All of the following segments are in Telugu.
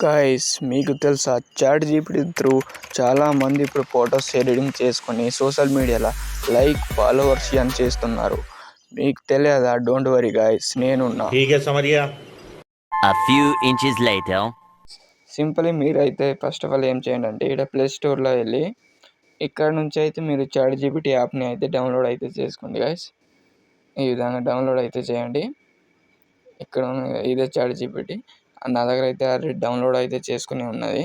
గైస్ మీకు తెలుసా చాట్ జీపీటీ త్రూ చాలామంది ఇప్పుడు ఫొటోస్ ఎడిటింగ్ చేసుకొని సోషల్ మీడియాలో ఫాలోవర్స్ అని చేస్తున్నారు. మీకు తెలియదా? డోంట్ వరీ గైస్, నేనున్నా. ठीक है समझ गया. A few inches later. Simply మీరైతే ఫస్ట్ ఆఫ్ ఆల్ ఏం చేయండి అంటే ఇక్కడ ప్లే స్టోర్లో వెళ్ళి ఇక్కడ నుంచి అయితే మీరు చాట్ జీపీటీ యాప్ని అయితే డౌన్లోడ్ అయితే చేసుకోండి గైస్. ఈ విధంగా డౌన్లోడ్ అయితే చేయండి. ఇక్కడ ఇదే చాట్ జీపీటీ నా దగ్గర అయితే ఆల్రెడీ డౌన్లోడ్ అయితే చేసుకుని ఉన్నది.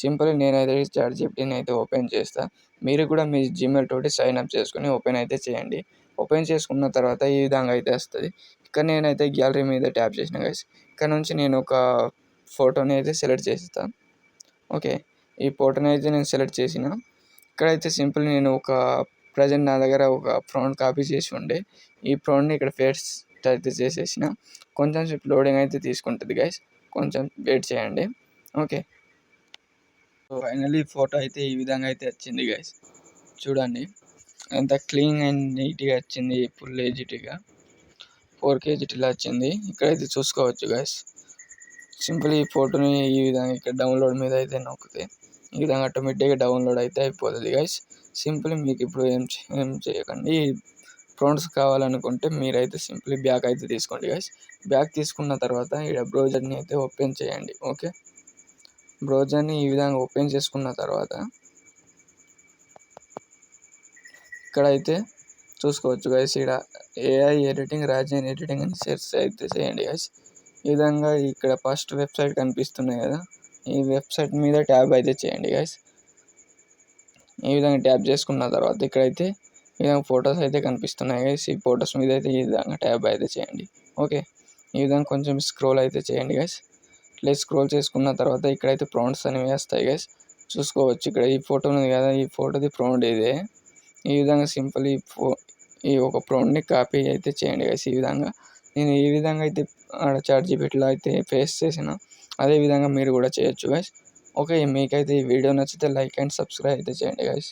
సింపుల్ నేనైతే చాట్ జీపీటీని అయితే ఓపెన్ చేస్తాను. మీరు కూడా మీ జీమెయిల్ తోటి సైన్ అప్ చేసుకుని ఓపెన్ అయితే చేయండి. ఓపెన్ చేసుకున్న తర్వాత ఈ విధంగా అయితే వస్తుంది. ఇక్కడ నేనైతే గ్యాలరీ మీద ట్యాప్ చేసిన గైస్. ఇక్కడ నుంచి నేను ఒక ఫోటోని అయితే సెలెక్ట్ చేస్తాను. ఓకే, ఈ ఫోటోని అయితే నేను సెలెక్ట్ చేసిన. ఇక్కడైతే సింపుల్ నేను ప్రజెంట్ నా దగ్గర ఒక ఫోన్ కాపీ చేసి ఉండే ఈ ఫోన్ని ఇక్కడ పేస్ట్ అయితే చేసేసిన. కొంచెం సేపు లోడింగ్ అయితే తీసుకుంటుంది గైస్, కొంచెం వెయిట్ చేయండి. ఓకే, సో ఫైనల్లీ ఫోటో అయితే ఈ విధంగా అయితే వచ్చింది గైస్. చూడండి ఎంత క్లీన్ అండ్ నీట్గా వచ్చింది, ఫుల్ హెచ్డీగా 4K హెచ్డీలో వచ్చింది. ఇక్కడైతే చూసుకోవచ్చు గైస్. సింపుల్ ఈ ఫోటోని ఈ విధంగా ఇక్కడ డౌన్లోడ్ మీద అయితే నొక్కితే ఈ విధంగా ఆటోమేటిక్గా డౌన్లోడ్ అయితే అయిపోతుంది గైస్. సింపుల్ మీకు ఇప్పుడు ఏం చేయకండి. ఫోన్స్ కావాలనుకుంటే మీరైతే సింపుల్ బ్యాక్ అయితే తీసుకోండి గైస్. బ్యాక్ తీసుకున్న తర్వాత ఇక్కడ బ్రౌజర్ని అయితే ఓపెన్ చేయండి. ఓకే, బ్రౌజర్ని ఈ విధంగా ఓపెన్ చేసుకున్న తర్వాత ఇక్కడైతే చూసుకోవచ్చు గైస్. ఇక్కడ ఏఐ ఎడిటింగ్, రాజన్ ఎడిటింగ్ అని సెర్చ్ అయితే చేయండి గైస్. ఈ విధంగా ఇక్కడ ఫస్ట్ వెబ్సైట్ కనిపిస్తున్నాయి కదా, ఈ వెబ్సైట్ మీద ట్యాబ్ అయితే చేయండి గైస్. ఈ విధంగా ట్యాప్ చేసుకున్న తర్వాత ఇక్కడైతే ఈ విధంగా ఫొటోస్ అయితే కనిపిస్తున్నాయి గైస్. ఈ ఫొటోస్ మీద అయితే ఈ విధంగా ట్యాప్ అయితే చేయండి. ఓకే, ఈ విధంగా కొంచెం స్క్రోల్ అయితే చేయండి గైస్. ఇట్లా స్క్రోల్ చేసుకున్న తర్వాత ఇక్కడైతే ప్రాంప్ట్స్ అనేవి వస్తాయి గైస్. చూసుకోవచ్చు ఇక్కడ ఈ ఫోటో ఉంది కదా, ఈ ఫోటోది ప్రాంప్ట్ ఇదే. ఈ విధంగా సింపుల్ ఈ ఒక ప్రాంప్ట్ని కాపీ అయితే చేయండి గైస్. ఈ విధంగా నేను ఈ విధంగా అయితే చాట్ జీపీటీలో అయితే పేస్ట్ చేసిన, అదే విధంగా మీరు కూడా చేయొచ్చు గైస్. ఓకే, మీకైతే ఈ వీడియో నచ్చితే లైక్ అండ్ సబ్స్క్రైబ్ అయితే చేయండి గైస్.